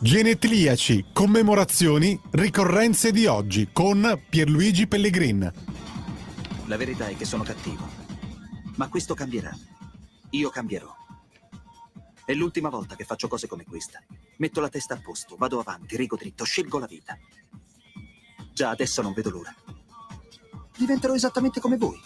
Genetriaci, commemorazioni, ricorrenze di oggi con Pierluigi Pellegrin. La verità è che sono cattivo, ma questo cambierà. Io cambierò. È l'ultima volta che faccio cose come questa. Metto la testa a posto, vado avanti, rigo dritto, scelgo la vita. Già adesso non vedo l'ora. Diventerò esattamente come voi.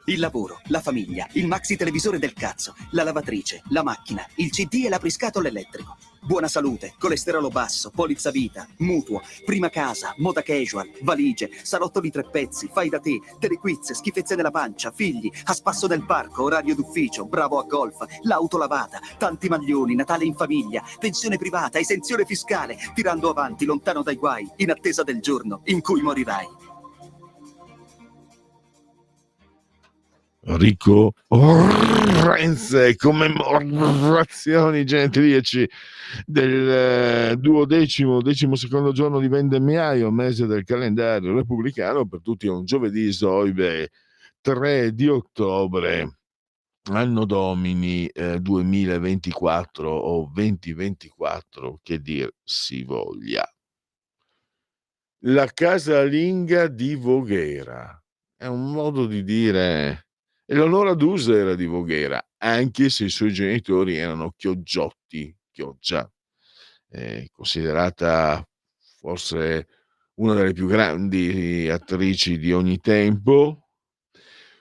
Il lavoro, la famiglia, il maxi televisore del cazzo, la lavatrice, la macchina, il CD e l'apriscatole elettrico. Buona salute, colesterolo basso, polizza vita, mutuo, prima casa, moda casual, valigie, salotto di 3 pezzi, fai da te, telequiz, schifezze nella pancia, figli, a spasso del parco, orario d'ufficio, bravo a golf, l'auto lavata, tanti maglioni, Natale in famiglia, pensione privata, esenzione fiscale, tirando avanti, lontano dai guai, in attesa del giorno in cui morirai. Ricorrenze, commemorazioni genetriaci del decimo secondo giorno di Vendemmiaio, mese del calendario repubblicano, per tutti è un giovedì isoibe 3 di ottobre, anno domini 2024 o 2024, che dir si voglia. La casalinga di Voghera è un modo di dire. E l'Onora Dusa era di Voghera, anche se i suoi genitori erano Chioggia, considerata forse una delle più grandi attrici di ogni tempo.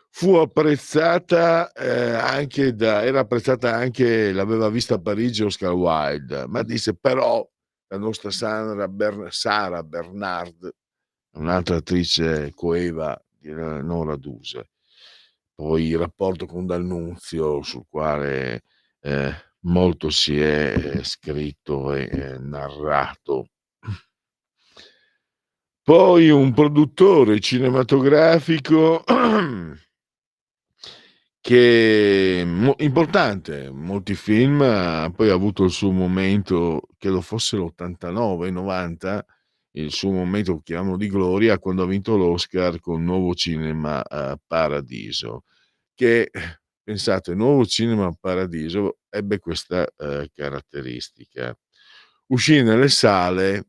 Fu apprezzata era apprezzata anche, l'aveva vista a Parigi Oscar Wilde, ma disse però la nostra Sara Bernard, un'altra attrice coeva di Nora Duse. Poi il rapporto con D'Annunzio, sul quale molto si è scritto e narrato. Poi un produttore cinematografico che importante, molti film, poi ha avuto il suo momento, credo fosse l'89, 90, il suo momento, chiamiamolo, di gloria, quando ha vinto l'Oscar con Nuovo Cinema Paradiso, che, pensate, Nuovo Cinema Paradiso ebbe questa caratteristica: uscì nelle sale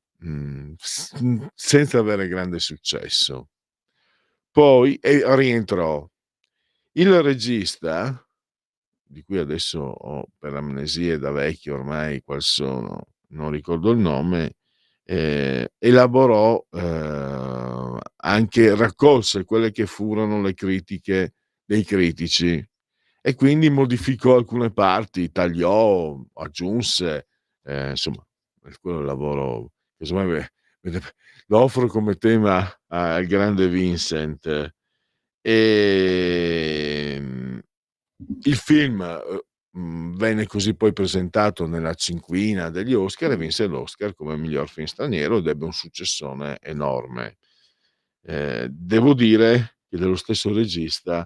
senza avere grande successo, poi rientrò. Il regista, di cui adesso ho per amnesie da vecchio ormai qual sono, non ricordo il nome, elaborò, anche raccolse quelle che furono le critiche dei critici e quindi modificò alcune parti, tagliò, aggiunse, insomma, quello è il lavoro che insomma lo offro come tema al grande Vincent. Il film venne così poi presentato nella cinquina degli Oscar e vinse l'Oscar come miglior film straniero ed ebbe un successone enorme. Devo dire che dello stesso regista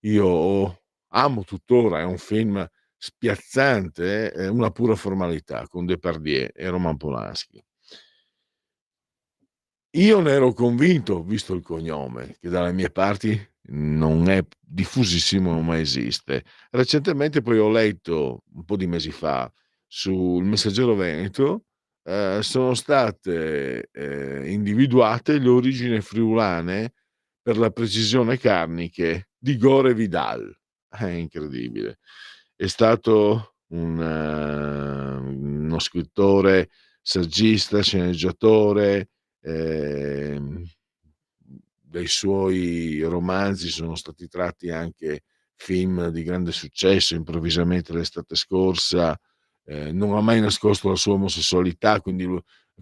io amo tuttora, è un film spiazzante, è una pura formalità, con Depardieu e Roman Polanski. Io ne ero convinto, visto il cognome, che dalle mie parti non è diffusissimo, non mai esiste. Recentemente poi ho letto, un po' di mesi fa, sul Messaggero Veneto, sono state individuate le origini friulane, per la precisione carniche, di Gore Vidal. È incredibile. È stato uno scrittore, saggista, sceneggiatore. Dei suoi romanzi sono stati tratti anche film di grande successo, Improvvisamente l'estate scorsa, non ha mai nascosto la sua omosessualità, quindi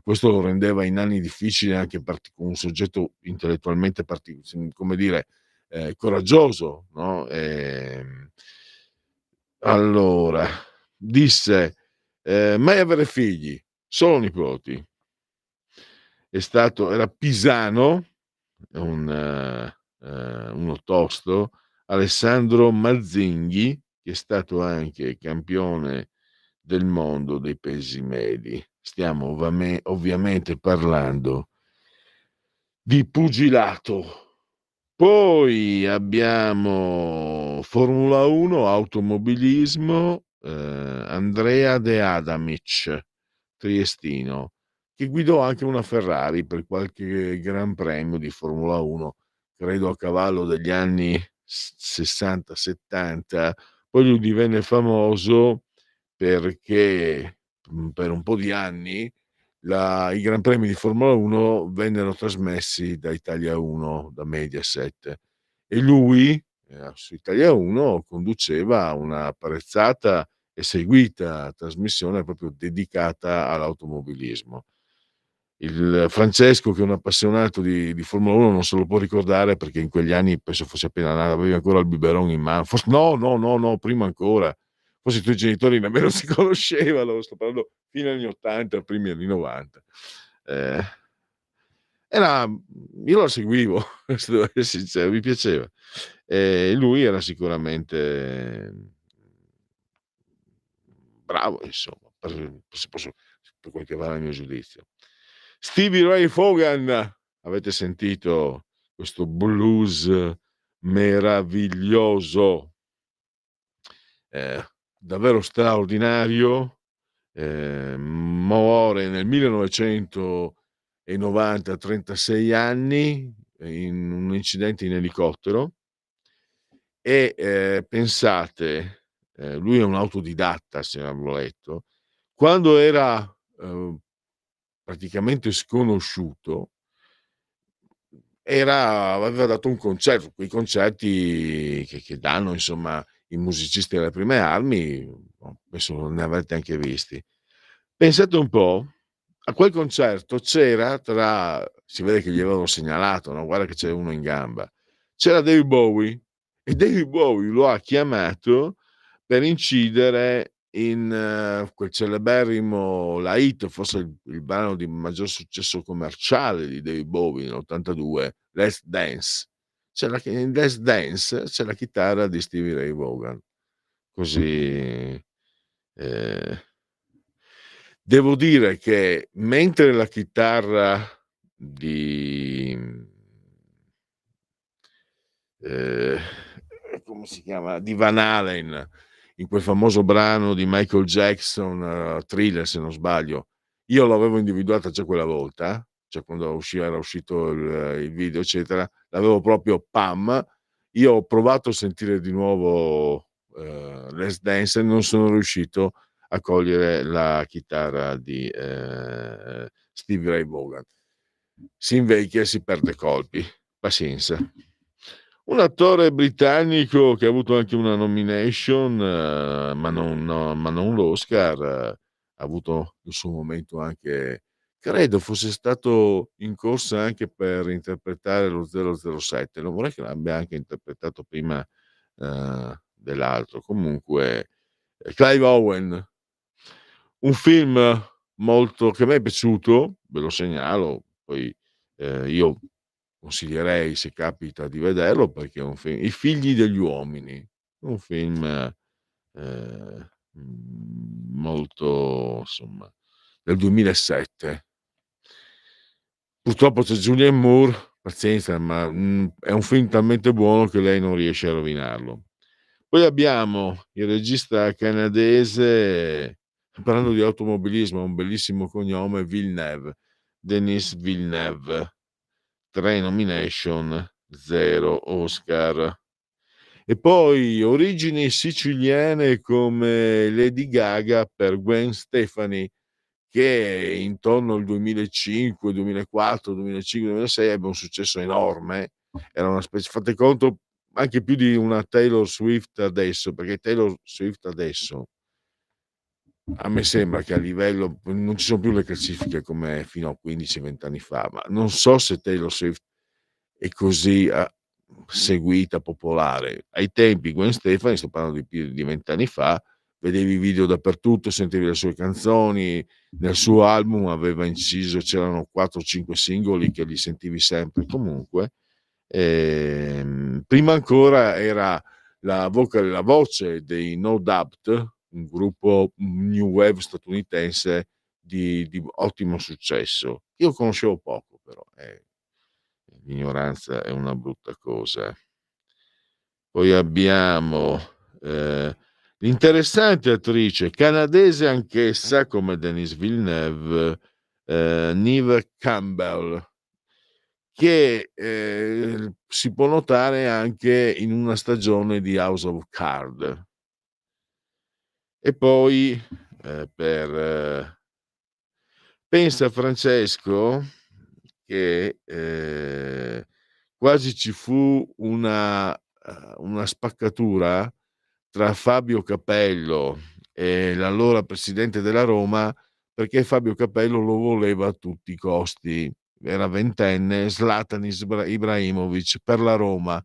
questo lo rendeva in anni difficili anche un soggetto intellettualmente come dire, coraggioso, no? Allora, disse, mai avere figli, solo nipoti. Era pisano, uno tosto, Alessandro Mazzinghi, che è stato anche campione del mondo dei pesi medi. Stiamo ovviamente parlando di pugilato. Poi abbiamo Formula 1, automobilismo, Andrea De Adamic, triestino, che guidò anche una Ferrari per qualche Gran Premio di Formula 1, credo a cavallo degli anni 60, 70. Poi lui divenne famoso perché, per un po' di anni i Gran Premi di Formula 1 vennero trasmessi da Italia 1, da Mediaset, e lui, su Italia 1 conduceva una apprezzata e seguita trasmissione proprio dedicata all'automobilismo. Il Francesco, che è un appassionato di Formula 1, non se lo può ricordare perché in quegli anni penso fosse appena nato, avevi ancora il biberon in mano, no, no, no, no, prima ancora. Forse i tuoi genitori nemmeno si conoscevano, sto parlando fine anni '80, primi anni '90. Ehm, era io lo seguivo, se devo essere sincero, mi piaceva. Lui era sicuramente bravo, insomma, se posso, per quel che vale il mio giudizio. Stevie Ray Vaughan, avete sentito questo blues meraviglioso, davvero straordinario. Muore nel 1990 a 36 anni in un incidente in elicottero. E, pensate, lui è un autodidatta, se avevo letto. Quando era, praticamente sconosciuto, aveva dato un concerto, quei concerti che danno, insomma, i musicisti alle prime armi, penso ne avrete anche visti. Pensate un po', a quel concerto c'era, si vede che gli avevano segnalato, no: "Guarda che c'è uno in gamba." C'era David Bowie, e David Bowie lo ha chiamato per incidere in, quel celeberrimo, la hit, forse il brano di maggior successo commerciale di David Bowie nell'82, Let's Dance. In Let's Dance c'è la chitarra di Stevie Ray Vaughan. Così, ehm devo dire che mentre la chitarra di ehm, come si chiama, di Van Halen, in quel famoso brano di Michael Jackson, Thriller se non sbaglio, io l'avevo individuata già quella volta, cioè quando era uscito il video eccetera, l'avevo proprio pam. Io ho provato a sentire di nuovo, Let's Dance, e non sono riuscito a cogliere la chitarra di, Stevie Ray Vaughan. Si invecchia e si perde colpi, pazienza. Un attore britannico che ha avuto anche una nomination, ma non l'Oscar, ha avuto il suo momento anche, credo fosse stato in corsa anche per interpretare lo 007, non vorrei che l'abbia anche interpretato prima, dell'altro. Comunque, Clive Owen, un film molto che a me è piaciuto, ve lo segnalo, poi, io consiglierei, se capita, di vederlo perché è un film, I figli degli uomini, un film, molto, insomma, del 2007. Purtroppo c'è Julianne Moore, pazienza, ma, è un film talmente buono che lei non riesce a rovinarlo. Poi abbiamo il regista canadese, parlando di automobilismo, ha un bellissimo cognome, Villeneuve, Denis Villeneuve, 3 nomination, 0 Oscar. E poi origini siciliane come Lady Gaga per Gwen Stefani, che intorno al 2005, 2004, 2005, 2006 ebbe un successo enorme. Era una specie, fate conto, anche più di una Taylor Swift adesso, perché Taylor Swift adesso, a me sembra che a livello, non ci sono più le classifiche come fino a 15, 20 anni fa, ma non so se Taylor Swift è così, seguita, popolare. Ai tempi Gwen Stefani, sto parlando di più di 20 anni fa, vedevi i video dappertutto, sentivi le sue canzoni, nel suo album aveva inciso, c'erano 4 o 5 singoli che li sentivi sempre e comunque. Prima ancora era la voce dei No Doubt, un gruppo new wave statunitense di ottimo successo. Io conoscevo poco però, l'ignoranza è una brutta cosa. Poi abbiamo, ehm, L'interessante attrice canadese anch'essa, come Denis Villeneuve, Neve Campbell, che si può notare anche in una stagione di House of Cards. E poi pensa Francesco che quasi ci fu una spaccatura tra Fabio Capello e l'allora presidente della Roma, perché Fabio Capello lo voleva a tutti i costi. Era ventenne, Zlatan Ibrahimovic per la Roma.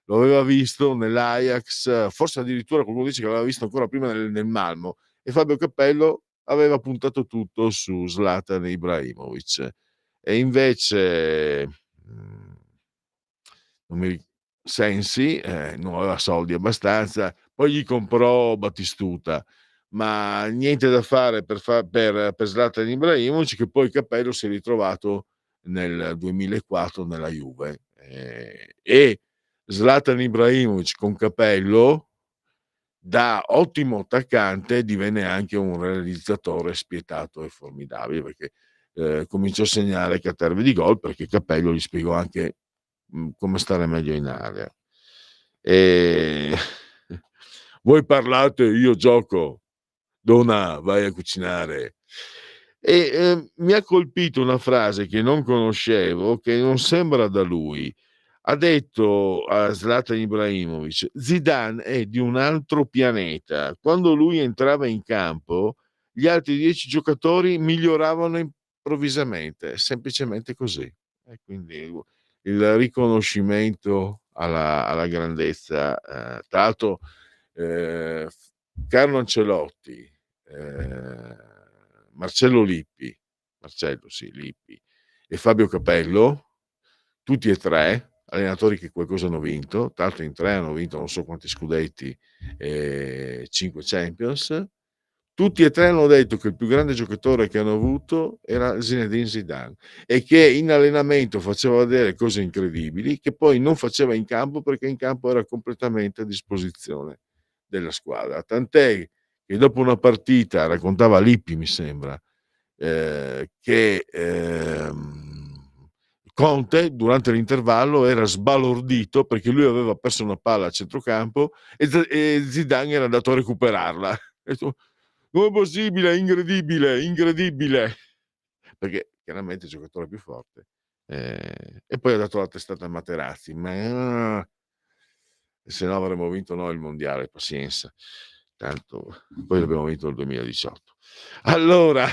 Lo aveva visto nell'Ajax, forse addirittura qualcuno dice che l'aveva visto ancora prima nel Malmo, e Fabio Capello aveva puntato tutto su Zlatan Ibrahimovic. E invece non mi ric- Sensi non aveva soldi abbastanza, poi gli comprò Battistuta, ma niente da fare per Zlatan Ibrahimovic, che poi Capello si è ritrovato nel 2004 nella Juve, e Zlatan Ibrahimovic con Capello, da ottimo attaccante, divenne anche un realizzatore spietato e formidabile, perché cominciò a segnare caterve di gol, perché Capello gli spiegò anche come stare meglio in area. E voi parlate, io gioco, Donna, vai a cucinare. E mi ha colpito una frase che non conoscevo, che non sembra da lui. Ha detto a Zlatan Ibrahimovic: Zidane è di un altro pianeta. Quando lui entrava in campo, gli altri 10 giocatori miglioravano improvvisamente, semplicemente così. E quindi il riconoscimento alla grandezza. Tra l'altro, eh, Carlo Ancelotti, Marcello Lippi, Marcello sì, Lippi, e Fabio Capello, tutti e tre allenatori che qualcosa hanno vinto, tra l'altro in tre hanno vinto non so quanti scudetti, 5 Champions. Tutti e tre hanno detto che il più grande giocatore che hanno avuto era Zinedine Zidane, e che in allenamento faceva vedere cose incredibili che poi non faceva in campo, perché in campo era completamente a disposizione della squadra. Tant'è che dopo una partita, raccontava Lippi mi sembra, che Conte durante l'intervallo era sbalordito perché lui aveva perso una palla a centrocampo e Zidane era andato a recuperarla. E tu, come è possibile? È incredibile, incredibile. Perché chiaramente il giocatore più forte. E poi ha dato la testata a Materazzi, ma se no avremmo vinto noi il mondiale, pazienza. Tanto poi l'abbiamo vinto nel 2018. Allora,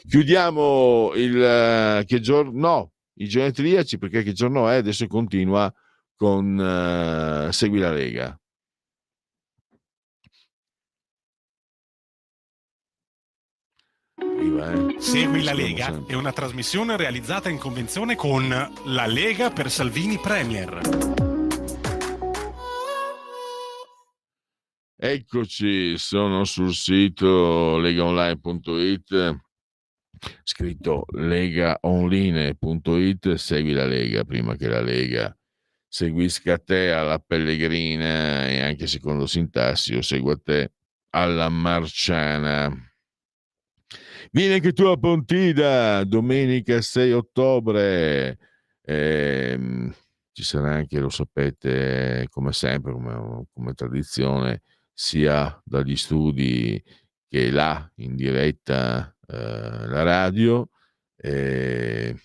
chiudiamo che giorno? No, i genetriaci, perché che giorno è? Adesso continua con Segui la Lega. Segui la Lega è una trasmissione realizzata in convenzione con La Lega per Salvini Premier. Eccoci, sono sul sito legaonline.it, scritto legaonline.it. Segui la Lega prima che la Lega seguisca te alla pellegrina, e anche secondo sintassi io seguo te alla marciana. Vieni anche tu a Pontida domenica 6 ottobre. Ci sarà anche, lo sapete, come sempre, come tradizione, sia dagli studi che là in diretta, la radio. E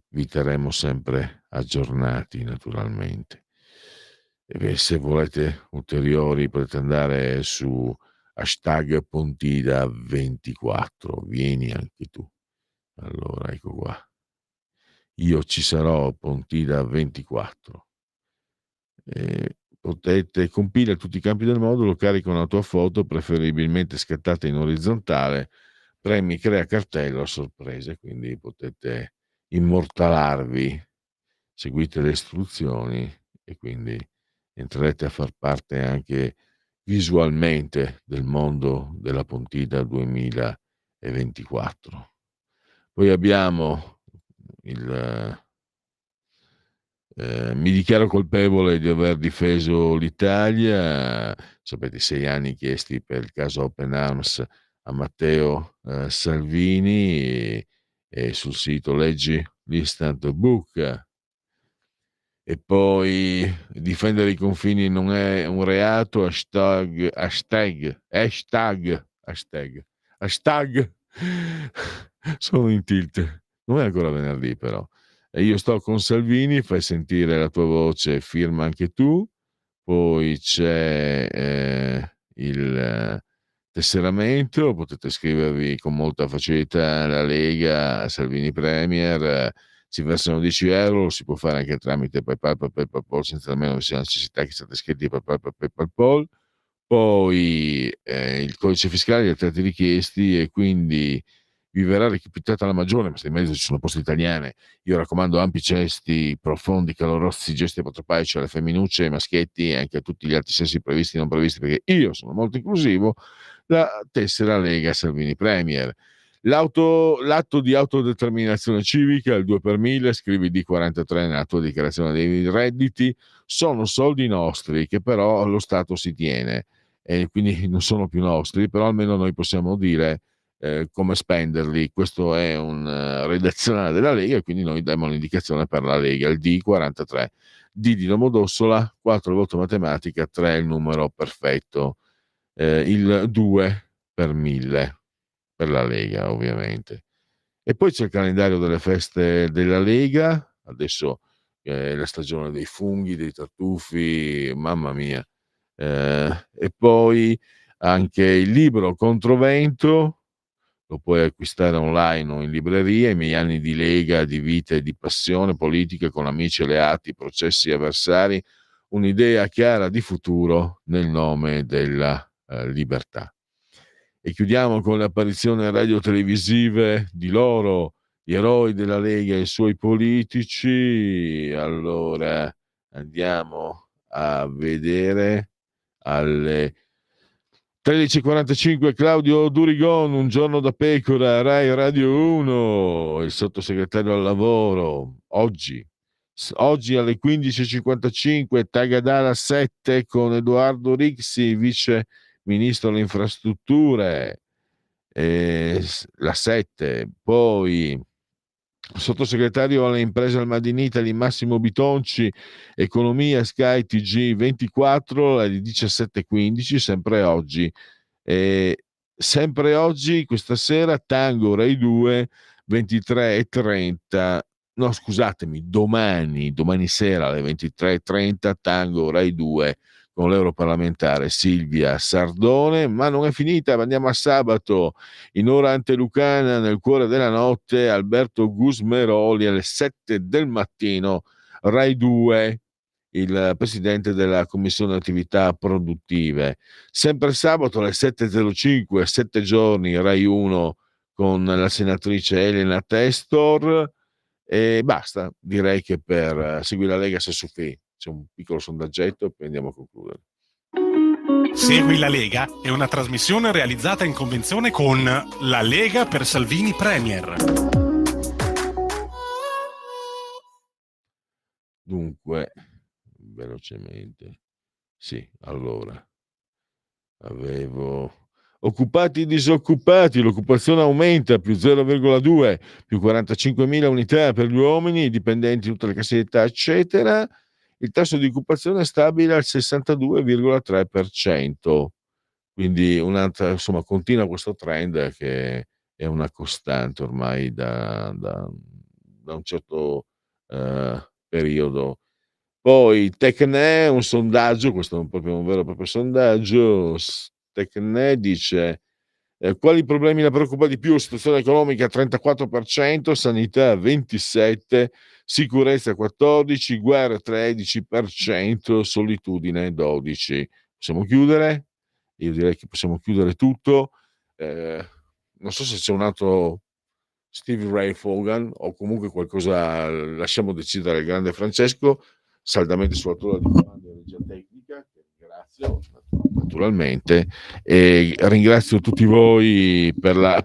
vi terremo sempre aggiornati, naturalmente. E se volete ulteriori potete andare su #Pontida24, vieni anche tu. Allora ecco qua, io ci sarò, Pontida24. Potete compila tutti i campi del modulo, carica una tua foto, preferibilmente scattata in orizzontale, premi crea cartello a sorprese, quindi potete immortalarvi, seguite le istruzioni e quindi entrerete a far parte anche visualmente del mondo della Pontida 2024. Poi abbiamo Mi dichiaro colpevole di aver difeso l'Italia. Sapete, 6 anni chiesti per il caso Open Arms a Matteo Salvini, e sul sito leggi l'Instant Book. E poi difendere i confini non è un reato, hashtag. Sono in tilt. Non è ancora venerdì però. E io sto con Salvini, fai sentire la tua voce, firma anche tu. Poi c'è il tesseramento, potete scrivervi con molta facilità la Lega, Salvini Premier, si versano 10 euro, lo si può fare anche tramite PayPal, senza almeno che sia la necessità che siate iscritti a PayPal. Poi il codice fiscale, gli altri richiesti, e quindi vi verrà recapitata la maggiore, ma se in mezzo ci sono poste italiane, io raccomando ampi cesti, profondi, calorosi gesti apotropaici alle femminucce, ai maschietti e anche a tutti gli altri sessi previsti e non previsti, perché io sono molto inclusivo. La tessera Lega Salvini Premier. L'atto di autodeterminazione civica, il 2 per 1000, scrivi D43 nella tua dichiarazione dei redditi, sono soldi nostri che però lo Stato si tiene, e quindi non sono più nostri, però almeno noi possiamo dire come spenderli. Questo è un redazionale della Lega, e quindi noi diamo l'indicazione per la Lega, il D43. D di Domodossola, 4 il voto matematica, 3 il numero perfetto, il 2 per 1000 per la Lega ovviamente. E poi c'è il calendario delle feste della Lega, adesso è la stagione dei funghi, dei tartufi, mamma mia. E poi anche il libro Controvento, lo puoi acquistare online o in libreria, i miei anni di Lega, di vita e di passione politica con amici, alleati, processi e avversari, un'idea chiara di futuro nel nome della libertà. E chiudiamo con le apparizioni radio-televisive di loro, gli eroi della Lega e i suoi politici. Allora andiamo a vedere alle 13:45 Claudio Durigon, Un giorno da pecora, Rai Radio 1, il sottosegretario al lavoro. Oggi alle 15:55 Tagadara 7 con Edoardo Rixi, vice ministro delle infrastrutture, la 7. Poi sottosegretario alle imprese al Made in Italy Massimo Bitonci, economia Sky TG 24 alle 17:15, sempre oggi questa sera Tango Rai 2 23:30. No, scusatemi, domani sera alle 23:30 Tango Rai 2 con l'europarlamentare Silvia Sardone. Ma non è finita, andiamo a sabato, in ora antelucana, nel cuore della notte, Alberto Gusmeroli alle 7 del mattino, Rai 2, il presidente della commissione attività produttive. Sempre sabato alle 7:05, 7 giorni, Rai 1 con la senatrice Elena Testor. E basta, direi che per Segui la Lega se Sofì c'è un piccolo sondaggetto e poi andiamo a concludere. Segui la Lega è una trasmissione realizzata in convenzione con La Lega per Salvini Premier. Dunque, velocemente. Sì, allora. Avevo occupati e disoccupati, l'occupazione aumenta più 0,2, più 45.000 unità per gli uomini, dipendenti, tutte le casse eccetera. Il tasso di occupazione è stabile al 62,3%, quindi insomma continua questo trend che è una costante ormai da un certo periodo. Poi Tecne, un sondaggio, questo è proprio un vero e proprio sondaggio. Tecne dice quali problemi la preoccupa di più? Situazione economica 34%, sanità 27%, sicurezza 14%, guerra 13%, solitudine 12%. Possiamo chiudere? Io direi che possiamo chiudere tutto. Non so se c'è un altro Steve Ray Vaughan o comunque qualcosa, lasciamo decidere il grande Francesco, saldamente sulla tua di comando di regia tecnica, che ringrazio naturalmente, e ringrazio tutti voi per la